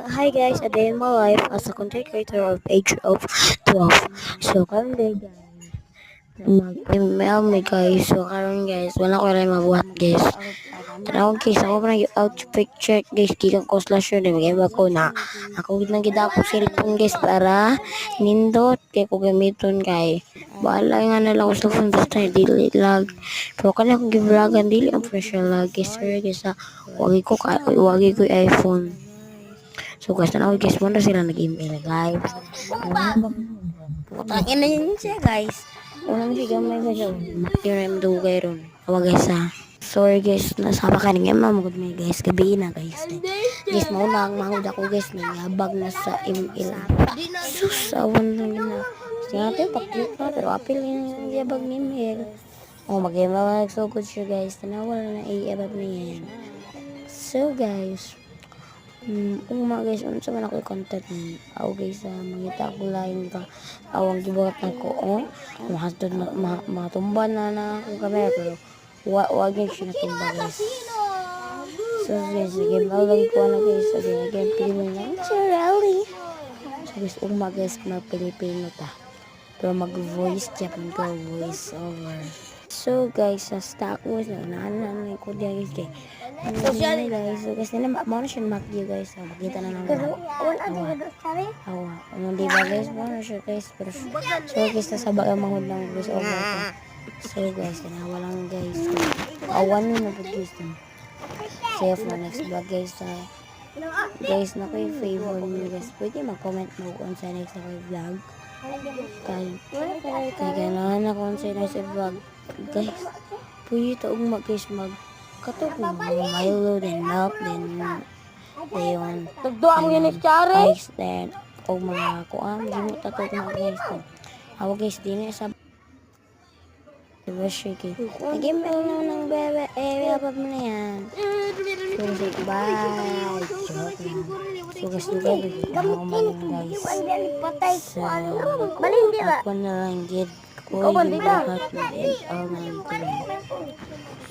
Hi guys, a day in my life as a content creator of age of 12. So karon guys, mag-email me guys. So karon guys, wala ko rin mabuhat guys. Tanawag guys, ako pa nag-outfit check guys. Gikan ko slash yun. Mag-iba ko na. Ako nang gida ko cellphone guys para nindot. Kaya ko gamiton kay. Bahala nga nalang ko sa phone basta dili lag. Pero kanya akong givlagan dili ang official lag guys. Sorry guys ha. Wagi ko iPhone. So guys, tanaw guys, muna sila nag-email guys. Putangin na yun siya guys. Unang siya gamay guys. Yun na yung dugay ron. Awa guys ha. Sorry guys, nasama ka ng mamagod may guys. Gabi na guys. Guys, mauna ang mahod ako guys. Nangabag na sa email. Sus, awan lang yun na. Sige natin, paklik na. Pero apil yung yabag ni email. Oh, mag-email so good siya guys. Tanawal na i-abab niya yan. So guys, guys, unsa man ako content ni guys, mangita ko lain ka awang gibuhat nako mahastod na matumba na akong camera pero wag gyud siya natumba guys. So guys, sige lagi ko na guys, sige again pili na Charlie. So guys, guys, mag-Pilipino ta pero mag-voice Japan ko voice over. So guys, sa stock was na ko guys kay social guys. So guys, nila mo na siya mag-view guys. So, makita na naman. Awa. Ano di ba guys? Mo na siya guys. Pero so guys, sa baga mahod lang guys over ko. So guys, tanawa lang guys. Awan mo na po guys. Safe na next vlog guys. Guys, na ko yung favor niyo guys. Pwede mag-comment mo kung sa next na ko yung vlog. Kaya kailangan ako sa next vlog. Guys, pwede ito guys katok ng Milo, then milk, then yung ice, then o mga kuang, gimot na ito mga guys. Ako guys, din sa diba shake nag-email na ng bebe, abab mo na yan. So say bye, joke lang. So guys, lugar ako kumain guys. So ako na lang gid ko yung lahat and all na lang ko.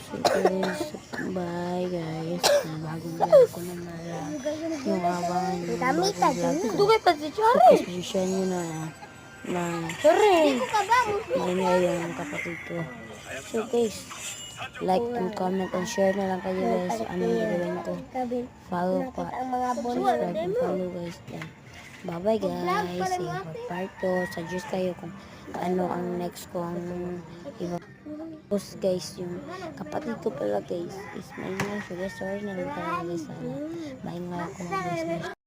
So guys, bye guys. Bagong vlog ko na lang. Yung abangan yung bagong vlog ko. So position nyo na yun yung kapatid ko. So guys, like and comment and share na lang kayo guys. Ano yung gagawin ko. Follow pa. Subscribe and follow guys. Bye bye guys. See you for part 2. Suggest kayo kung ano ang next kong iba. Tapos guys, yung kapatid ko pala guys is maingay siya guys. Sorry na lang talaga guys. Maingay ako guys.